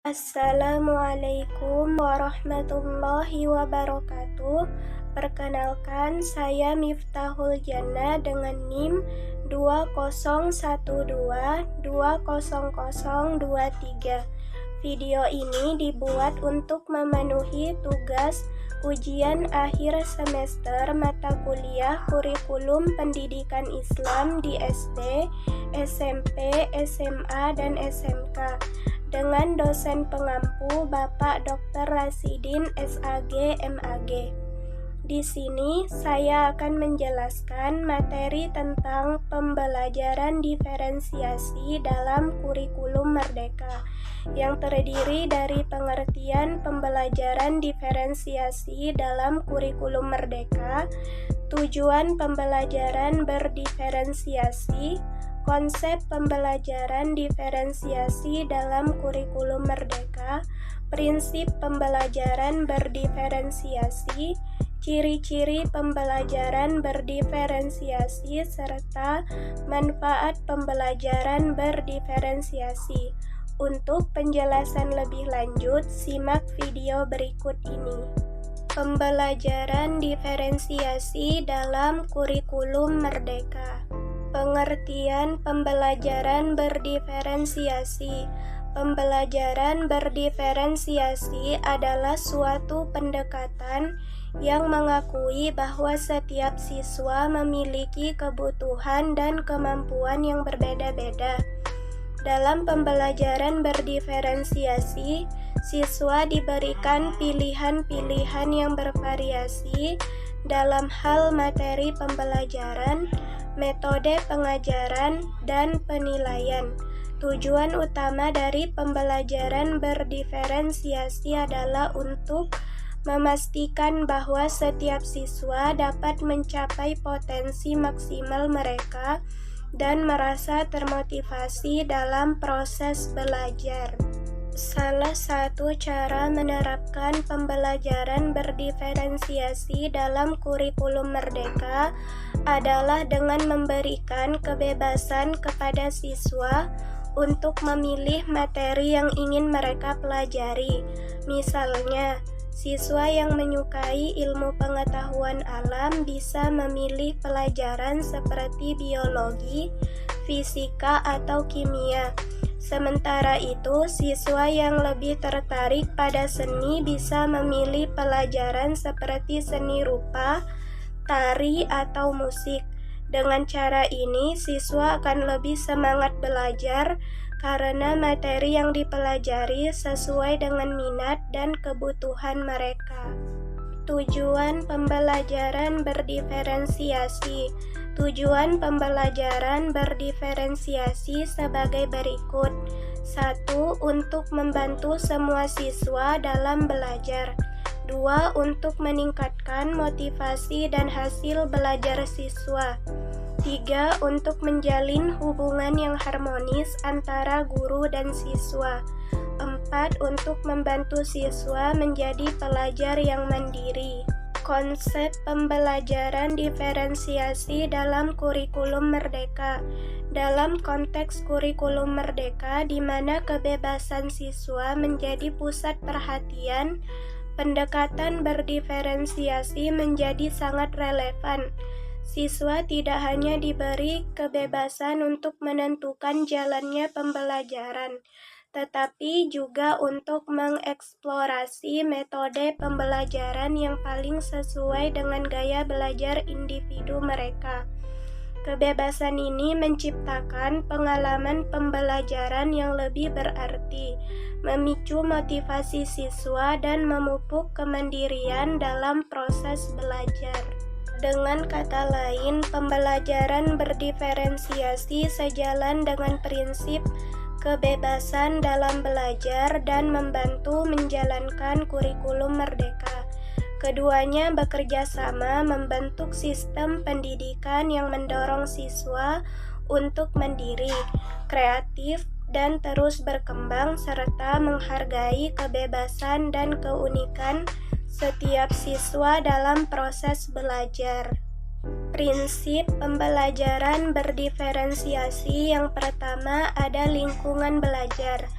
Assalamualaikum warahmatullahi wabarakatuh. Perkenalkan, saya Miftahul Jannah dengan NIM 2012200023. Video ini dibuat untuk memenuhi tugas ujian akhir semester mata kuliah kurikulum pendidikan Islam di SD, SMP, SMA, dan SMK dengan dosen pengampu Bapak Dr. Rasidin SAG MAG. Di sini saya akan menjelaskan materi tentang pembelajaran diferensiasi dalam kurikulum Merdeka yang terdiri dari pengertian pembelajaran diferensiasi dalam kurikulum Merdeka, tujuan pembelajaran berdiferensiasi, konsep pembelajaran diferensiasi dalam kurikulum Merdeka, prinsip pembelajaran berdiferensiasi, ciri-ciri pembelajaran berdiferensiasi, serta manfaat pembelajaran berdiferensiasi. Untuk penjelasan lebih lanjut, simak video berikut ini. Pembelajaran diferensiasi dalam kurikulum Merdeka. Pengertian pembelajaran berdiferensiasi. Pembelajaran berdiferensiasi adalah suatu pendekatan yang mengakui bahwa setiap siswa memiliki kebutuhan dan kemampuan yang berbeda-beda. Dalam pembelajaran berdiferensiasi, siswa diberikan pilihan-pilihan yang bervariasi dalam hal materi pembelajaran, metode pengajaran, dan penilaian. Tujuan utama dari pembelajaran berdiferensiasi adalah untuk memastikan bahwa setiap siswa dapat mencapai potensi maksimal mereka dan merasa termotivasi dalam proses belajar. Salah satu cara menerapkan pembelajaran berdiferensiasi dalam kurikulum Merdeka adalah dengan memberikan kebebasan kepada siswa untuk memilih materi yang ingin mereka pelajari. Misalnya, siswa yang menyukai ilmu pengetahuan alam bisa memilih pelajaran seperti biologi, fisika, atau kimia. Sementara itu, siswa yang lebih tertarik pada seni bisa memilih pelajaran seperti seni rupa, tari, atau musik. Dengan cara ini, siswa akan lebih semangat belajar karena materi yang dipelajari sesuai dengan minat dan kebutuhan mereka. Tujuan pembelajaran berdiferensiasi. Tujuan pembelajaran berdiferensiasi sebagai berikut. 1. Untuk membantu semua siswa dalam belajar. 2. Untuk meningkatkan motivasi dan hasil belajar siswa. 3. Untuk menjalin hubungan yang harmonis antara guru dan siswa. 4. Untuk membantu siswa menjadi pelajar yang mandiri. Konsep pembelajaran diferensiasi dalam kurikulum Merdeka. Dalam konteks kurikulum Merdeka, di mana kebebasan siswa menjadi pusat perhatian, pendekatan berdiferensiasi menjadi sangat relevan. Siswa tidak hanya diberi kebebasan untuk menentukan jalannya pembelajaran, tetapi juga untuk mengeksplorasi metode pembelajaran yang paling sesuai dengan gaya belajar individu mereka. Kebebasan ini menciptakan pengalaman pembelajaran yang lebih berarti, memicu motivasi siswa, dan memupuk kemandirian dalam proses belajar. Dengan kata lain, pembelajaran berdiferensiasi sejalan dengan prinsip kebebasan dalam belajar dan membantu menjalankan kurikulum Merdeka. Keduanya bekerja sama membentuk sistem pendidikan yang mendorong siswa untuk mandiri, kreatif, dan terus berkembang serta menghargai kebebasan dan keunikan setiap siswa dalam proses belajar. Prinsip pembelajaran berdiferensiasi yang pertama ada lingkungan belajar.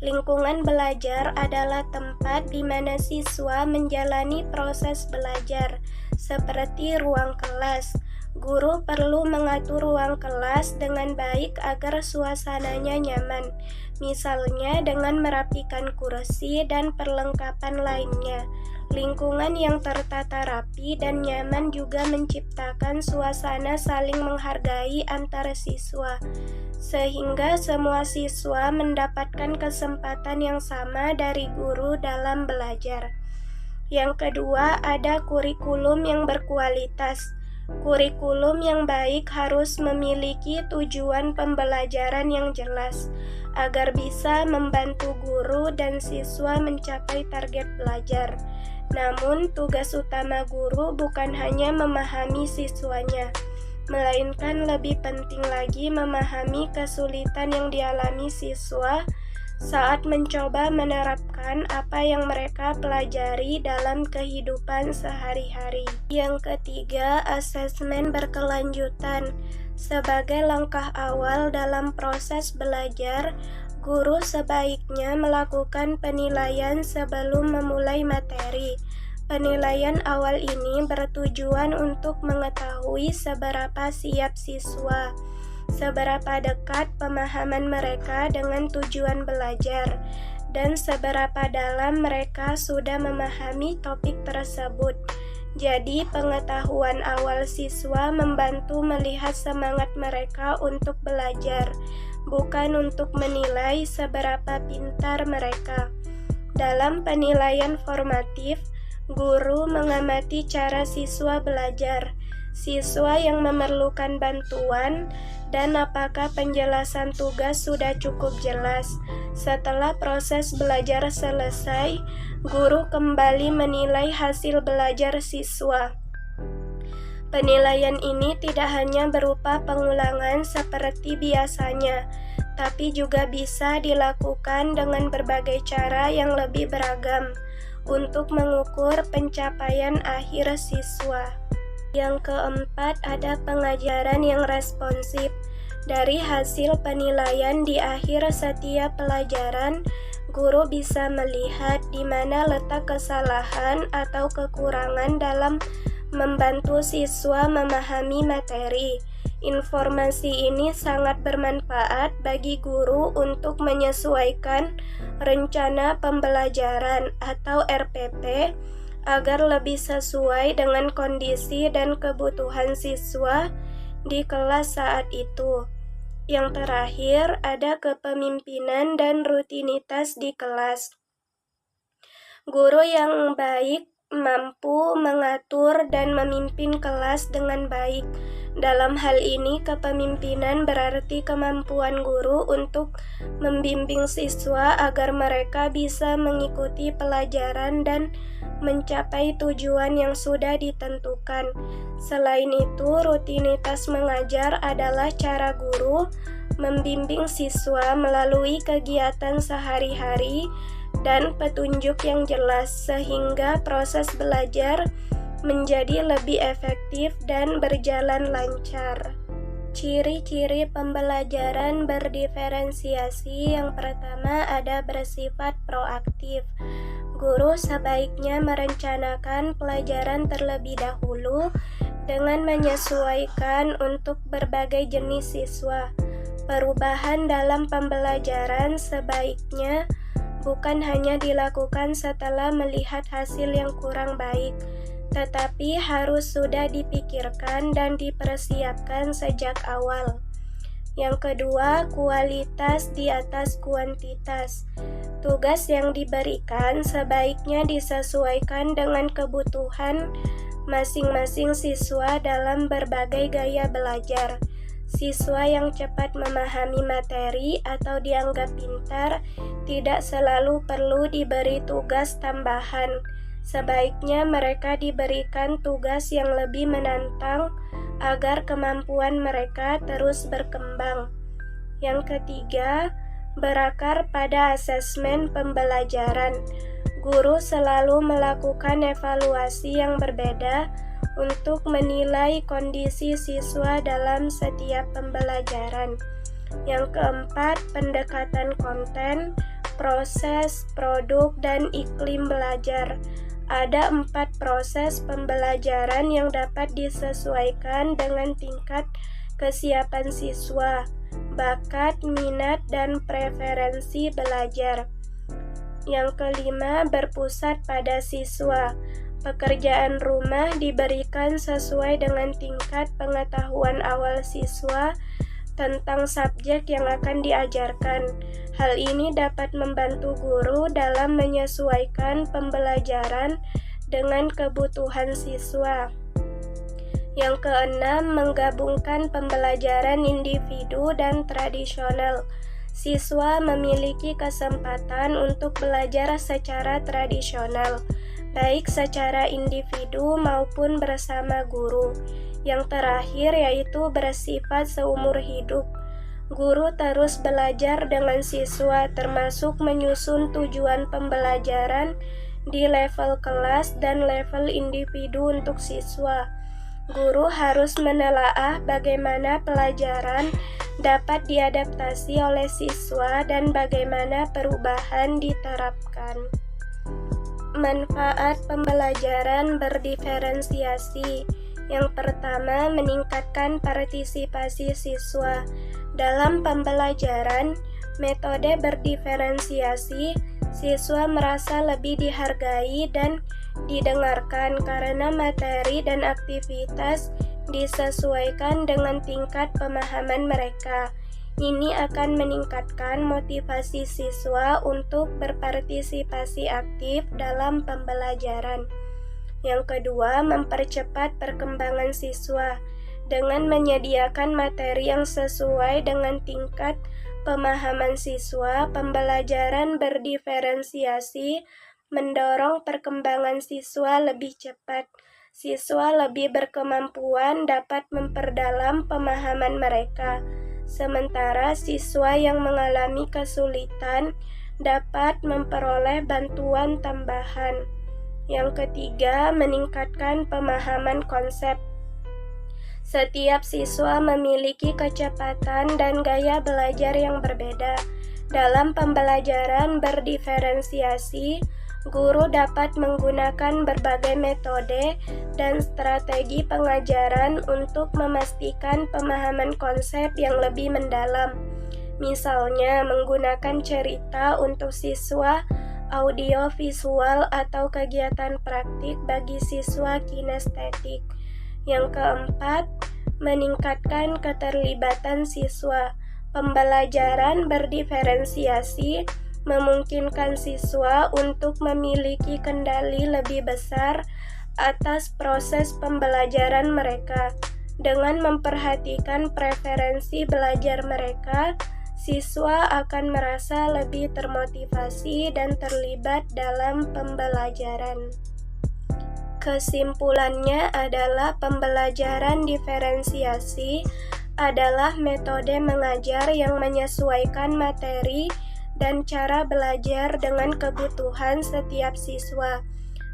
Lingkungan belajar adalah tempat di mana siswa menjalani proses belajar, seperti ruang kelas. Guru perlu mengatur ruang kelas dengan baik agar suasananya nyaman, misalnya dengan merapikan kursi dan perlengkapan lainnya. Lingkungan yang tertata rapi dan nyaman juga menciptakan suasana saling menghargai antara siswa, sehingga semua siswa mendapatkan kesempatan yang sama dari guru dalam belajar. Yang kedua, ada kurikulum yang berkualitas. Kurikulum yang baik harus memiliki tujuan pembelajaran yang jelas, agar bisa membantu guru dan siswa mencapai target belajar. Namun, tugas utama guru bukan hanya memahami siswanya, melainkan lebih penting lagi memahami kesulitan yang dialami siswa saat mencoba menerapkan apa yang mereka pelajari dalam kehidupan sehari-hari. Yang ketiga, asesmen berkelanjutan. Sebagai langkah awal dalam proses belajar, guru sebaiknya melakukan penilaian sebelum memulai materi. Penilaian awal ini bertujuan untuk mengetahui seberapa siap siswa, seberapa dekat pemahaman mereka dengan tujuan belajar, dan seberapa dalam mereka sudah memahami topik tersebut. Jadi, pengetahuan awal siswa membantu melihat semangat mereka untuk belajar, bukan untuk menilai seberapa pintar mereka. Dalam penilaian formatif, guru mengamati cara siswa belajar, siswa yang memerlukan bantuan, dan apakah penjelasan tugas sudah cukup jelas. Setelah proses belajar selesai, guru kembali menilai hasil belajar siswa. Penilaian ini tidak hanya berupa pengulangan seperti biasanya, tapi juga bisa dilakukan dengan berbagai cara yang lebih beragam untuk mengukur pencapaian akhir siswa. Yang keempat, ada pengajaran yang responsif. Dari hasil penilaian di akhir setiap pelajaran, guru bisa melihat di mana letak kesalahan atau kekurangan dalam membantu siswa memahami materi. Informasi ini sangat bermanfaat bagi guru untuk menyesuaikan rencana pembelajaran atau RPP agar lebih sesuai dengan kondisi dan kebutuhan siswa di kelas saat itu. Yang terakhir, ada kepemimpinan dan rutinitas di kelas. Guru yang baik mampu mengatur dan memimpin kelas dengan baik. Dalam hal ini, kepemimpinan berarti kemampuan guru untuk membimbing siswa agar mereka bisa mengikuti pelajaran dan mencapai tujuan yang sudah ditentukan. Selain itu, rutinitas mengajar adalah cara guru membimbing siswa melalui kegiatan sehari-hari dan petunjuk yang jelas, sehingga proses belajar menjadi lebih efektif dan berjalan lancar. Ciri-ciri pembelajaran berdiferensiasi. Yang pertama, ada bersifat proaktif. Guru sebaiknya merencanakan pelajaran terlebih dahulu dengan menyesuaikan untuk berbagai jenis siswa. Perubahan dalam pembelajaran sebaiknya bukan hanya dilakukan setelah melihat hasil yang kurang baik, tetapi harus sudah dipikirkan dan dipersiapkan sejak awal. Yang kedua, kualitas di atas kuantitas. Tugas yang diberikan sebaiknya disesuaikan dengan kebutuhan masing-masing siswa dalam berbagai gaya belajar. Siswa yang cepat memahami materi atau dianggap pintar tidak selalu perlu diberi tugas tambahan. Sebaiknya mereka diberikan tugas yang lebih menantang agar kemampuan mereka terus berkembang. Yang ketiga, berakar pada asesmen pembelajaran. Guru selalu melakukan evaluasi yang berbeda untuk menilai kondisi siswa dalam setiap pembelajaran. Yang keempat, pendekatan konten. proses, produk, dan iklim belajar. Ada 4 proses pembelajaran yang dapat disesuaikan dengan tingkat kesiapan siswa, bakat, minat, dan preferensi belajar. Yang kelima, berpusat pada siswa. Pekerjaan rumah diberikan sesuai dengan tingkat pengetahuan awal siswa tentang subjek yang akan diajarkan. Hal ini dapat membantu guru dalam menyesuaikan pembelajaran dengan kebutuhan siswa. Yang keenam, menggabungkan pembelajaran individu dan tradisional. Siswa memiliki kesempatan untuk belajar secara tradisional, baik secara individu maupun bersama guru. Yang terakhir yaitu bersifat seumur hidup. Guru terus belajar dengan siswa, termasuk menyusun tujuan pembelajaran di level kelas dan level individu untuk siswa. Guru harus menelaah bagaimana pelajaran dapat diadaptasi oleh siswa dan bagaimana perubahan diterapkan. Manfaat pembelajaran berdiferensiasi. Yang pertama, meningkatkan partisipasi siswa. Dalam pembelajaran, metode berdiferensiasi, siswa merasa lebih dihargai dan didengarkan karena materi dan aktivitas disesuaikan dengan tingkat pemahaman mereka. Ini akan meningkatkan motivasi siswa untuk berpartisipasi aktif dalam pembelajaran. Yang kedua, mempercepat perkembangan siswa. Dengan menyediakan materi yang sesuai dengan tingkat pemahaman siswa, pembelajaran berdiferensiasi mendorong perkembangan siswa lebih cepat. Siswa lebih berkemampuan dapat memperdalam pemahaman mereka, sementara siswa yang mengalami kesulitan dapat memperoleh bantuan tambahan. Yang ketiga, meningkatkan pemahaman konsep. Setiap siswa memiliki kecepatan dan gaya belajar yang berbeda. Dalam pembelajaran berdiferensiasi, guru dapat menggunakan berbagai metode dan strategi pengajaran untuk memastikan pemahaman konsep yang lebih mendalam. Misalnya, menggunakan cerita untuk siswa, audio visual, atau kegiatan praktik bagi siswa kinestetik. Yang keempat, meningkatkan keterlibatan siswa. Pembelajaran berdiferensiasi memungkinkan siswa untuk memiliki kendali lebih besar atas proses pembelajaran mereka. Dengan memperhatikan preferensi belajar mereka, siswa akan merasa lebih termotivasi dan terlibat dalam pembelajaran. Kesimpulannya adalah pembelajaran diferensiasi adalah metode mengajar yang menyesuaikan materi dan cara belajar dengan kebutuhan setiap siswa.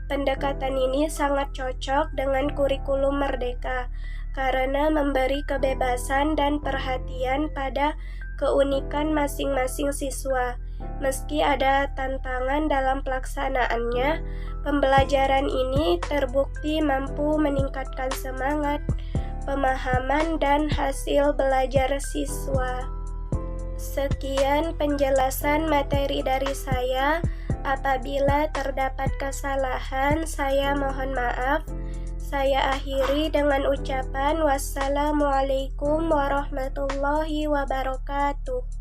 Pendekatan ini sangat cocok dengan kurikulum merdeka karena memberi kebebasan dan perhatian pada keunikan masing-masing siswa. Meski ada tantangan dalam pelaksanaannya, pembelajaran ini terbukti mampu meningkatkan semangat, pemahaman, dan hasil belajar siswa. Sekian penjelasan materi dari saya. Apabila terdapat kesalahan, saya mohon maaf. Saya akhiri dengan ucapan wassalamualaikum warahmatullahi wabarakatuh.